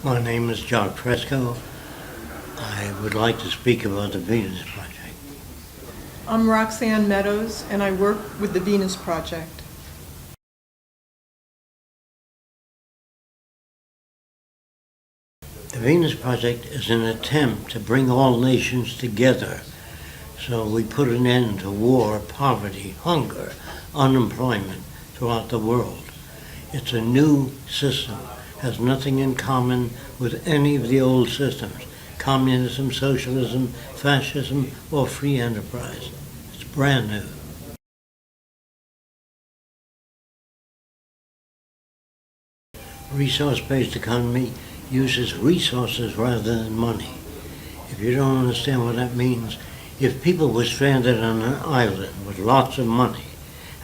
My name is Jacque Fresco. I would like to speak about the Venus Project. I'm Roxanne Meadows, and I work with the Venus Project. The Venus Project is an attempt to bring all nations together so we put an end to war, poverty, hunger, unemployment throughout the world. It's a new system, has nothing in common with any of the old systems, communism, socialism, fascism, or free enterprise. It's brand new. Resource-based economy uses resources rather than money. If you don't understand what that means, if people were stranded on an island with lots of money,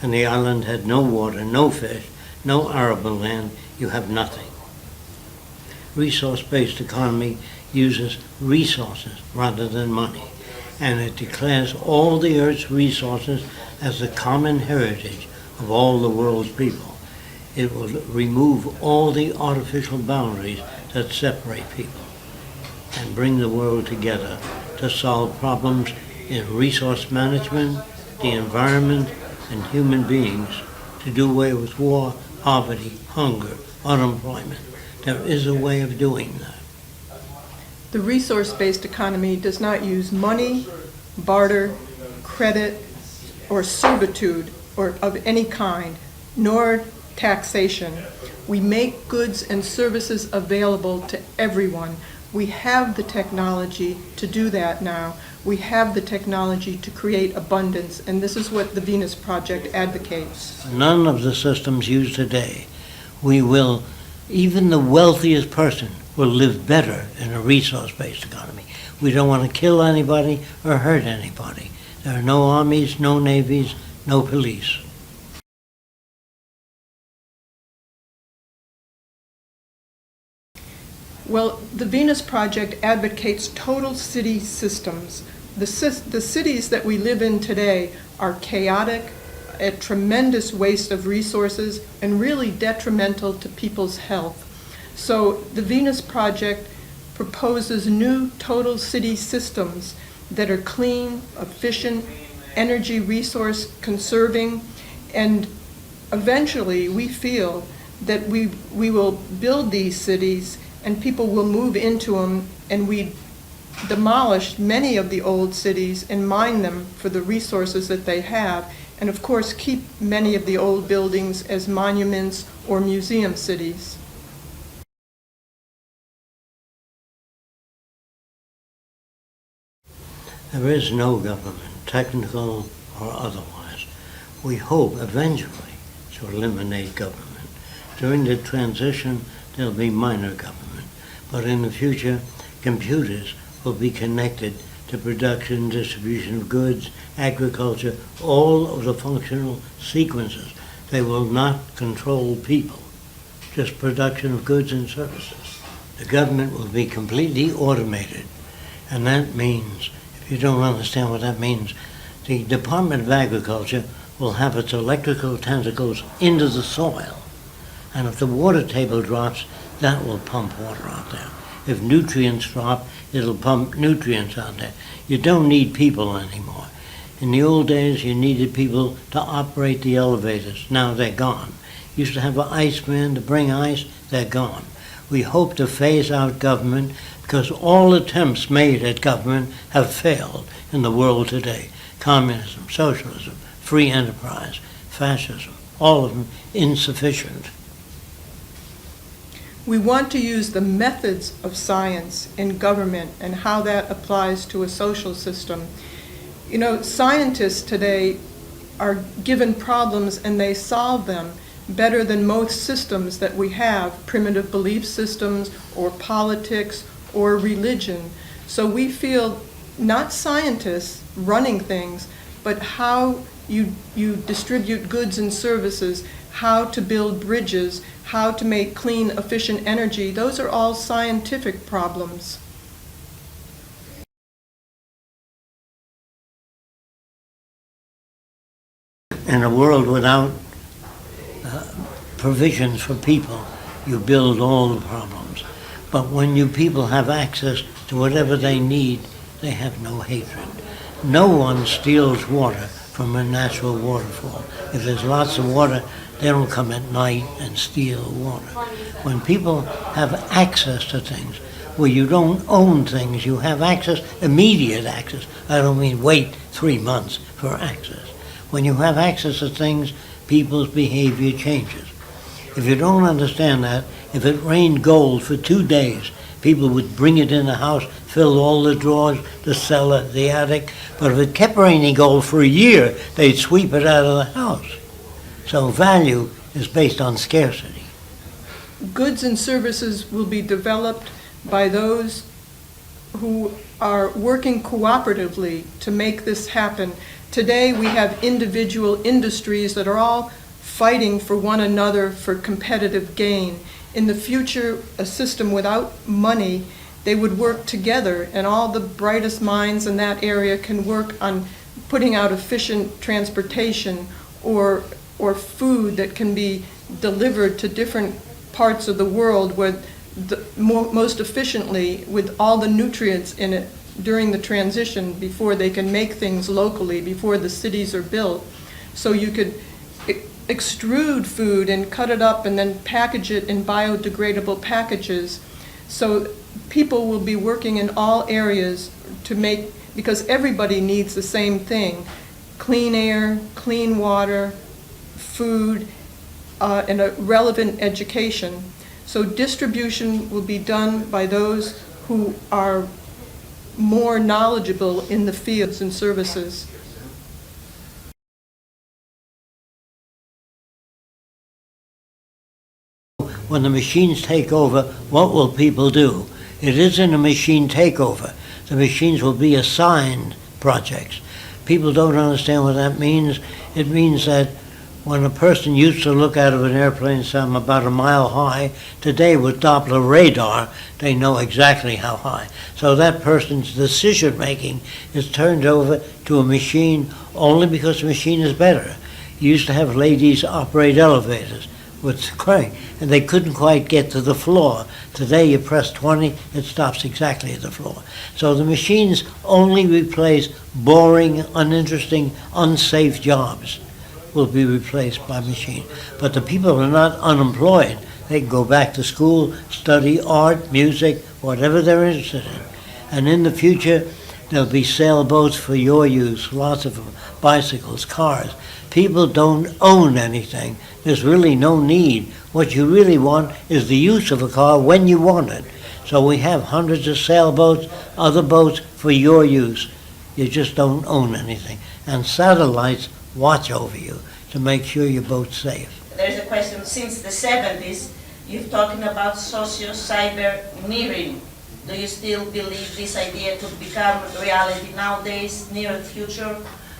and the island had no water, no fish, no arable land, you have nothing. Resource-based economy uses resources rather than money, and it declares all the Earth's resources as the common heritage of all the world's people. It will remove all the artificial boundaries that separate people and bring the world together to solve problems in resource management, the environment, and human beings, to do away with war, poverty, hunger, unemployment. There is a way of doing that. The resource-based economy does not use money, barter, credit, or servitude or of any kind, nor taxation. We make goods and services available to everyone. We have the technology to do that now. We have the technology to create abundance, and this is what the Venus Project advocates. None of the systems used today, even the wealthiest person will live better in a resource-based economy. We don't want to kill anybody or hurt anybody. There are no armies, no navies, no police. Well, the Venus Project advocates total city systems. The cities that we live in today are chaotic, a tremendous waste of resources, and really detrimental to people's health. So the Venus Project proposes new total city systems that are clean, efficient, energy resource conserving, and eventually we feel that we will build these cities and people will move into them, and we demolish many of the old cities and mine them for the resources that they have, and of course keep many of the old buildings as monuments or museum cities. There is no government, technical or otherwise. We hope eventually to eliminate government. During the transition, there'll be minor government. But in the future, computers will be connected to production, distribution of goods, agriculture, all of the functional sequences. They will not control people, just production of goods and services. The government will be completely automated, and that means, if you don't understand what that means, the Department of Agriculture will have its electrical tentacles into the soil, and if the water table drops, that will pump water out there. If nutrients drop, it'll pump nutrients out there. You don't need people anymore. In the old days, you needed people to operate the elevators. Now they're gone. You used to have an iceman to bring ice. They're gone. We hope to phase out government because all attempts made at government have failed in the world today. Communism, socialism, free enterprise, fascism, all of them insufficient. We want to use the methods of science in government and how that applies to a social system. You know, scientists today are given problems and they solve them better than most systems that we have, primitive belief systems or politics or religion. So we feel not scientists running things, but how you distribute goods and services, how to build bridges, how to make clean, efficient energy. Those are all scientific problems. In a world without provisions for people, you build all the problems. But when you people have access to whatever they need, they have no hatred. No one steals water from a natural waterfall. If there's lots of water, they don't come at night and steal water. When people have access to things, where you don't own things, you have access, immediate access. I don't mean wait 3 months for access. When you have access to things, people's behavior changes. If you don't understand that, if it rained gold for 2 days, people would bring it in the house, fill all the drawers, the cellar, the attic. But if it kept raining gold for a year, they'd sweep it out of the house. So value is based on scarcity. Goods and services will be developed by those who are working cooperatively to make this happen. Today we have individual industries that are all fighting for one another for competitive gain. In the future, a system without money, they would work together, and all the brightest minds in that area can work on putting out efficient transportation or food that can be delivered to different parts of the world where most efficiently with all the nutrients in it during the transition before they can make things locally, before the cities are built. So you could extrude food and cut it up and then package it in biodegradable packages. So people will be working in all areas to make, because everybody needs the same thing: clean air, clean water, food, and a relevant education. So distribution will be done by those who are more knowledgeable in the fields and services. When the machines take over, what will people do? It isn't a machine takeover. The machines will be assigned projects. People don't understand what that means. It means that when a person used to look out of an airplane some about a mile high, today with Doppler radar, they know exactly how high. So that person's decision making is turned over to a machine only because the machine is better. You used to have ladies operate elevators with crank, and they couldn't quite get to the floor. Today you press 20, it stops exactly at the floor. So the machines only replace boring, uninteresting, unsafe jobs will be replaced by machine. But the people are not unemployed. They can go back to school, study art, music, whatever they're interested in. And in the future, there'll be sailboats for your use, lots of them, bicycles, cars. People don't own anything. There's really no need. What you really want is the use of a car when you want it. So we have hundreds of sailboats, other boats for your use. You just don't own anything. And satellites watch over you to make sure your boat's safe. There's a question. Since the 70s, you've talking about socio-cyber nearing. Do you still believe this idea could become reality nowadays, near the future?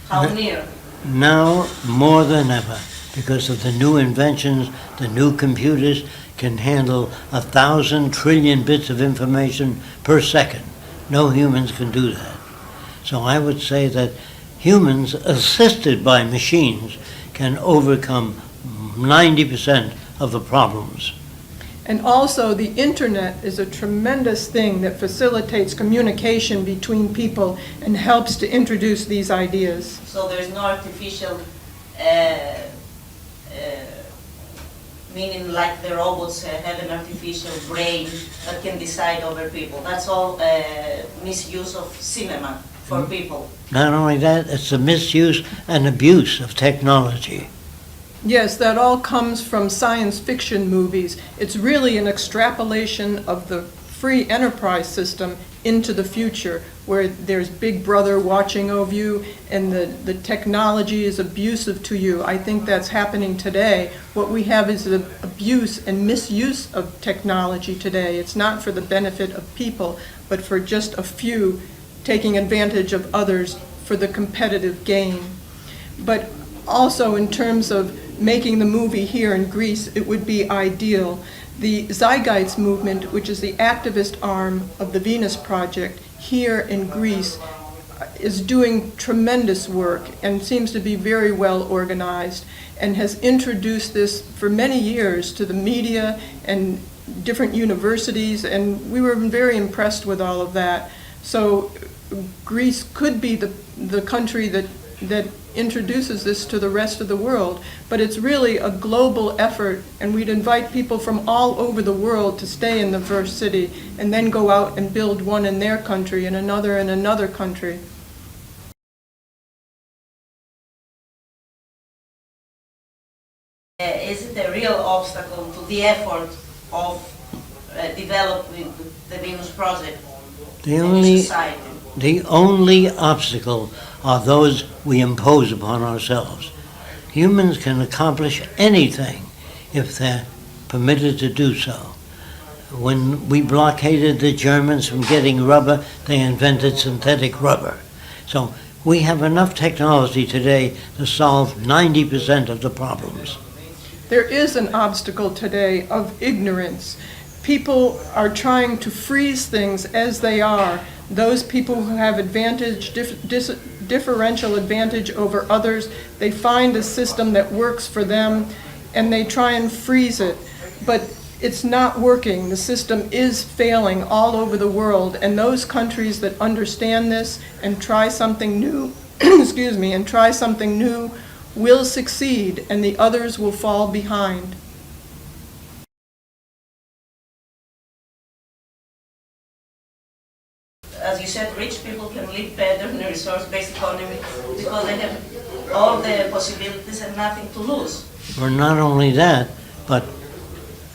How near? Now more than ever, because of the new inventions, the new computers can handle 1,000 trillion bits of information per second. No humans can do that. So I would say that humans, assisted by machines, can overcome 90% of the problems. And also the internet is a tremendous thing that facilitates communication between people and helps to introduce these ideas. So there's no artificial, meaning like the robots have an artificial brain that can decide over people. That's all misuse of cinema for people. Not only that, it's the misuse and abuse of technology. Yes, that all comes from science fiction movies. It's really an extrapolation of the free enterprise system into the future, where there's Big Brother watching over you and the technology is abusive to you. I think that's happening today. What we have is the abuse and misuse of technology today. It's not for the benefit of people, but for just a few taking advantage of others for the competitive gain. But also in terms of making the movie here in Greece, it would be ideal. The Zeitgeist movement, which is the activist arm of the Venus Project here in Greece, is doing tremendous work and seems to be very well organized and has introduced this for many years to the media and different universities, and we were very impressed with all of that. So Greece could be the country that introduces this to the rest of the world, but it's really a global effort, and we'd invite people from all over the world to stay in the first city and then go out and build one in their country and another in another country. Is it a real obstacle to the effort of developing the Venus project in society? The only obstacle are those we impose upon ourselves. Humans can accomplish anything if they're permitted to do so. When we blockaded the Germans from getting rubber, they invented synthetic rubber. So we have enough technology today to solve 90% of the problems. There is an obstacle today of ignorance. People are trying to freeze things as they are. Those people who have differential advantage over others, they find a system that works for them and they try and freeze it. But it's not working. The system is failing all over the world, and those countries that understand this and try something new, excuse me, and try something new will succeed, and the others will fall behind. As you said, rich people can live better in a resource-based economy because they have all the possibilities and nothing to lose. Or not only that, but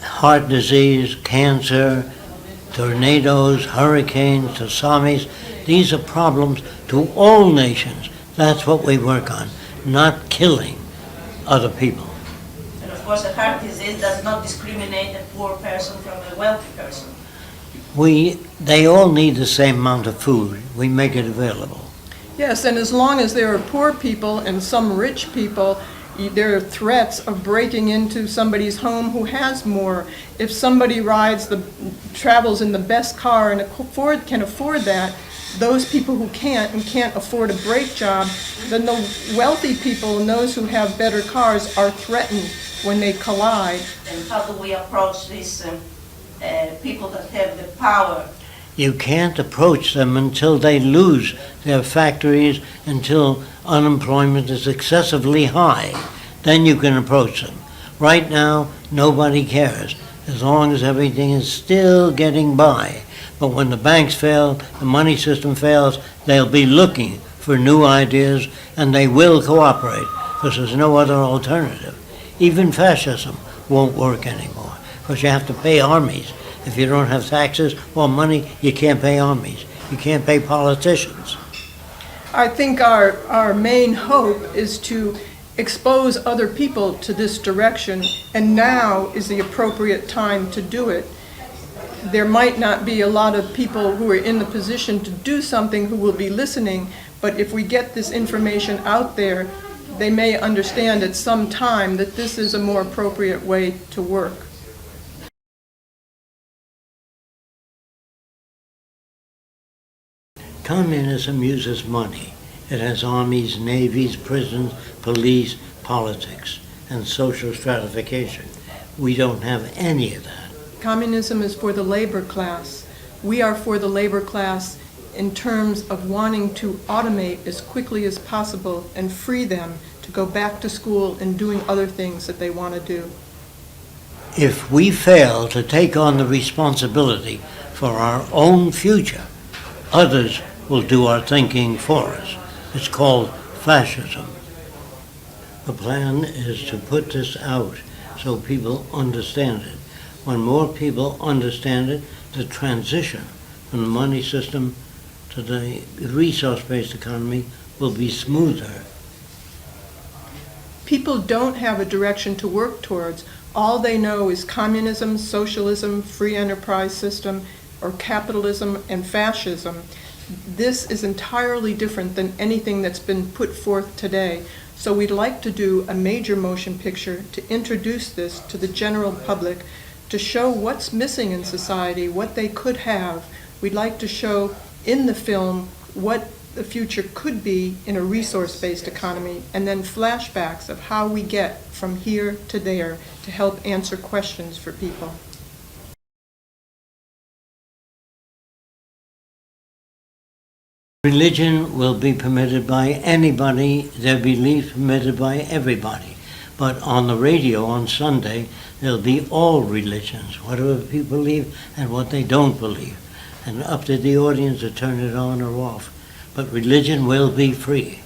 heart disease, cancer, tornadoes, hurricanes, tsunamis, these are problems to all nations. That's what we work on, not killing other people. And of course, a heart disease does not discriminate a poor person from a wealthy person. They all need the same amount of food. We make it available. Yes, and as long as there are poor people and some rich people, there are threats of breaking into somebody's home who has more. If somebody travels in the best car and can afford that, those people who can't and can't afford a brake job, then the wealthy people and those who have better cars are threatened when they collide. And how do we approach these people that have the power? You can't approach them until they lose their factories, until unemployment is excessively high. Then you can approach them. Right now, nobody cares, as long as everything is still getting by. But when the banks fail, the money system fails, they'll be looking for new ideas, and they will cooperate, because there's no other alternative. Even fascism won't work anymore, because you have to pay armies. If you don't have taxes or money, you can't pay armies. You can't pay politicians. I think our main hope is to expose other people to this direction, and now is the appropriate time to do it. There might not be a lot of people who are in the position to do something who will be listening, but if we get this information out there, they may understand at some time that this is a more appropriate way to work. Communism uses money. It has armies, navies, prisons, police, politics, and social stratification. We don't have any of that. Communism is for the labor class. We are for the labor class in terms of wanting to automate as quickly as possible and free them to go back to school and doing other things that they want to do. If we fail to take on the responsibility for our own future, others will do our thinking for us. It's called fascism. The plan is to put this out so people understand it. When more people understand it, the transition from the money system to the resource-based economy will be smoother. People don't have a direction to work towards. All they know is communism, socialism, free enterprise system, or capitalism and fascism. This is entirely different than anything that's been put forth today. So we'd like to do a major motion picture to introduce this to the general public, to show what's missing in society, what they could have. We'd like to show in the film what the future could be in a resource-based economy, and then flashbacks of how we get from here to there to help answer questions for people. Religion will be permitted by anybody, their beliefs permitted by everybody. But on the radio on Sunday, there'll be all religions, whatever people believe and what they don't believe. And up to the audience to turn it on or off. But religion will be free.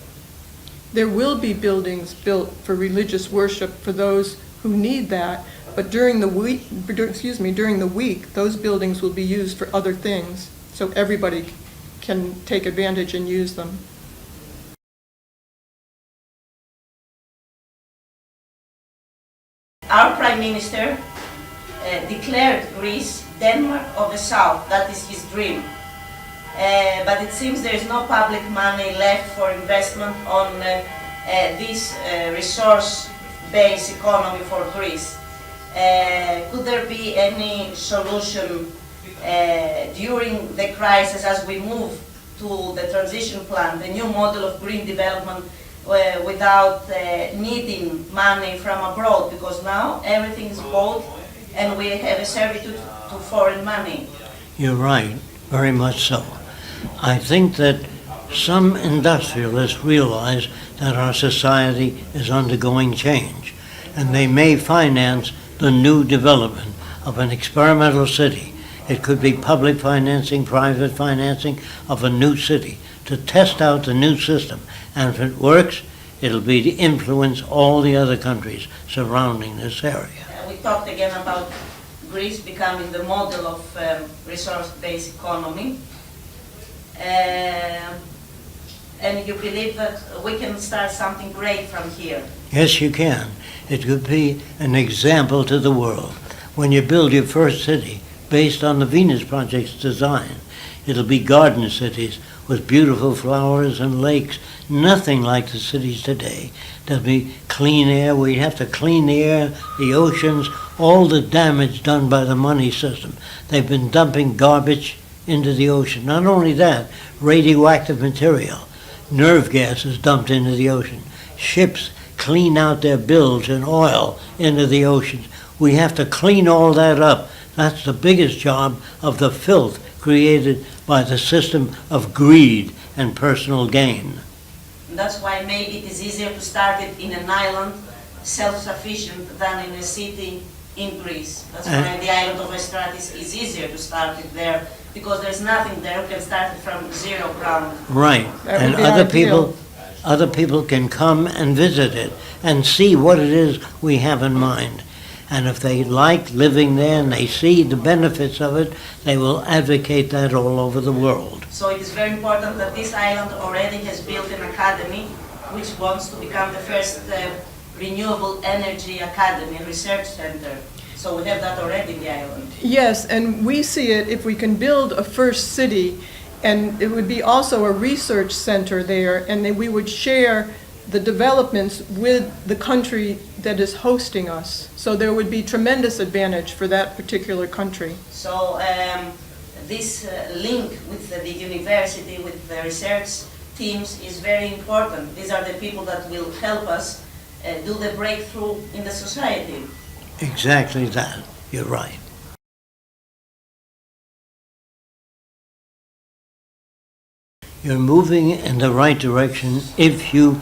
There will be buildings built for religious worship for those who need that, but during the week, those buildings will be used for other things, so everybody can take advantage and use them. Our Prime Minister declared Greece Denmark of the South. That is his dream. But it seems there is no public money left for investment on this resource-based economy for Greece. Could there be any solution during the crisis as we move to the transition plan, the new model of green development, without needing money from abroad? Because now everything is bought and we have a servitude to foreign money. You're right, very much so. I think that some industrialists realize that our society is undergoing change, and they may finance the new development of an experimental city. It could be public financing, private financing of a new city to test out the new system. And if it works, it'll be to influence all the other countries surrounding this area. We talked again about Greece becoming the model of resource-based economy. And you believe that we can start something great from here? Yes, you can. It could be an example to the world. When you build your first city based on the Venus Project's design, it'll be garden cities with beautiful flowers and lakes, nothing like the cities today. There'll be clean air. We have to clean the air, the oceans, all the damage done by the money system. They've been dumping garbage into the ocean. Not only that, radioactive material, nerve gas is dumped into the ocean. Ships clean out their bilge and oil into the oceans. We have to clean all that up. That's the biggest job of the filth created by the system of greed and personal gain. That's why maybe it is easier to start it in an island, self-sufficient, than in a city in Greece. That's why the island of Estratis is easier to start it there, because there's nothing there. We can start it from zero ground. Right, and other people can come and visit it and see what it is we have in mind. And if they like living there and they see the benefits of it, they will advocate that all over the world. So it is very important that this island already has built an academy which wants to become the first renewable energy academy and research center. So we have that already in the island. Yes, and we see it if we can build a first city, and it would be also a research center there, and then we would share the developments with the country that is hosting us. So there would be tremendous advantage for that particular country. So this link with the university, with the research teams is very important. These are the people that will help us do the breakthrough in the society. Exactly that. You're right. You're moving in the right direction if you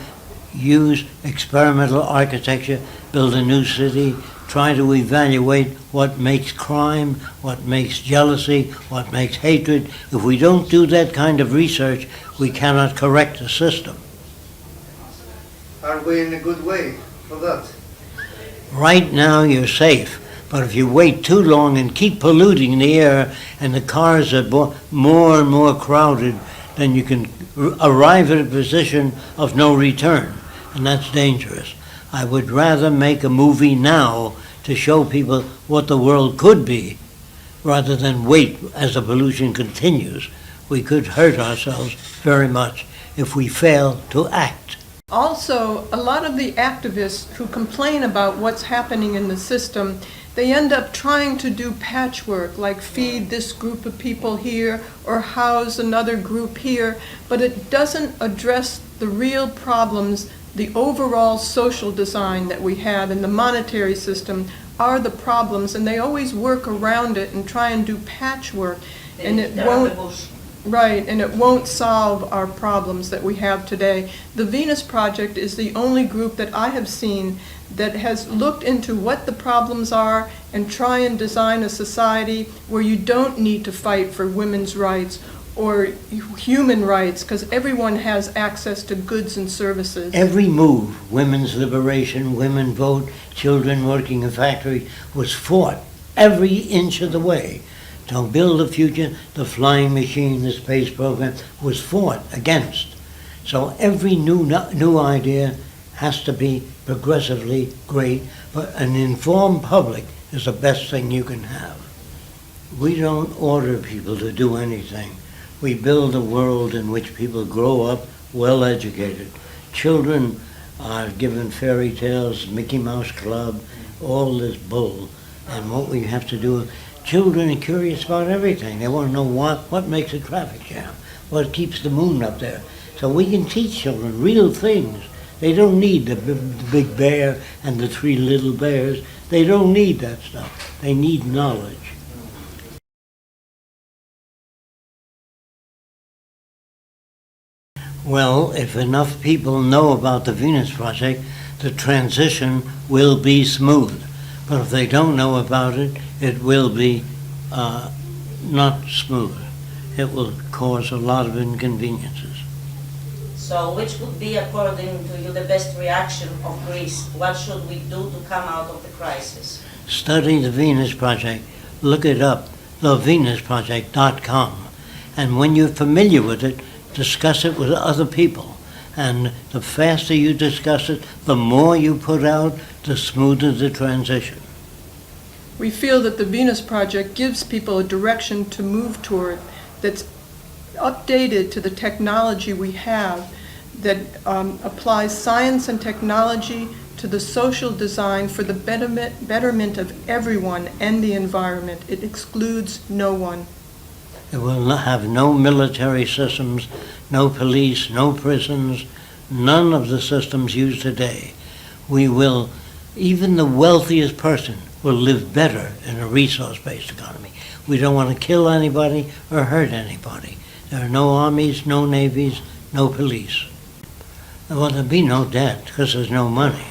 use experimental architecture, build a new city, try to evaluate what makes crime, what makes jealousy, what makes hatred. If we don't do that kind of research, we cannot correct the system. Are we in a good way for that? Right now you're safe, but if you wait too long and keep polluting the air and the cars are more and more crowded, then you can arrive at a position of no return, and that's dangerous. I would rather make a movie now to show people what the world could be, rather than wait as the pollution continues. We could hurt ourselves very much if we fail to act. Also, a lot of the activists who complain about what's happening in the system, they end up trying to do patchwork, like feed this group of people here or house another group here, but it doesn't address the real problems. The overall social design that we have in the monetary system are the problems, and they always work around it and try and do patchwork, and it won't. Right, and it won't solve our problems that we have today. The Venus Project is the only group that I have seen that has looked into what the problems are and try and design a society where you don't need to fight for women's rights or human rights, because everyone has access to goods and services. Every move, women's liberation, women vote, children working in factories, was fought every inch of the way. To build a future, the flying machine, the space program, was fought against. So every new idea has to be progressively great, but an informed public is the best thing you can have. We don't order people to do anything. We build a world in which people grow up well educated. Children are given fairy tales, Mickey Mouse Club, all this bull. And what we have to do, children are curious about everything. They want to know what makes a traffic jam, what keeps the moon up there. So we can teach children real things. They don't need the big bear and the 3 little bears. They don't need that stuff. They need knowledge. Well, if enough people know about the Venus Project, the transition will be smooth. But if they don't know about it, it will be not smooth. It will cause a lot of inconveniences. So which would be, according to you, the best reaction of Greece? What should we do to come out of the crisis? Study the Venus Project. Look it up, thevenusproject.com. And when you're familiar with it, discuss it with other people. And the faster you discuss it, the more you put out, the smoother the transition. We feel that the Venus Project gives people a direction to move toward that's updated to the technology we have, that applies science and technology to the social design for the betterment of everyone and the environment. It excludes no one. It will not have no military systems, no police, no prisons, none of the systems used today. We will, even the wealthiest person will live better in a resource-based economy. We don't want to kill anybody or hurt anybody. There are no armies, no navies, no police. Well, there'll be no debt because there's no money.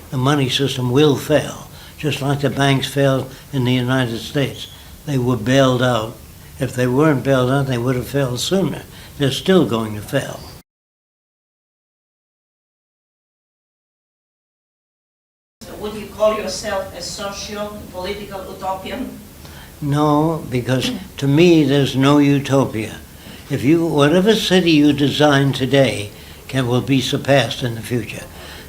The money system will fail, just like the banks failed in the United States. They were bailed out. If they weren't bailed out, they would have failed sooner. They're still going to fail. Would you call yourself a socio-political utopian? No, because to me, there's no utopia. If whatever city you design today will be surpassed in the future.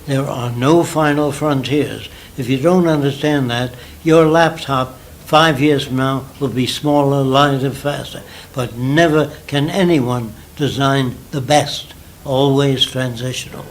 There are no final frontiers. If you don't understand that, your laptop 5 years from now will be smaller, lighter, faster. But never can anyone design the best, always transitional.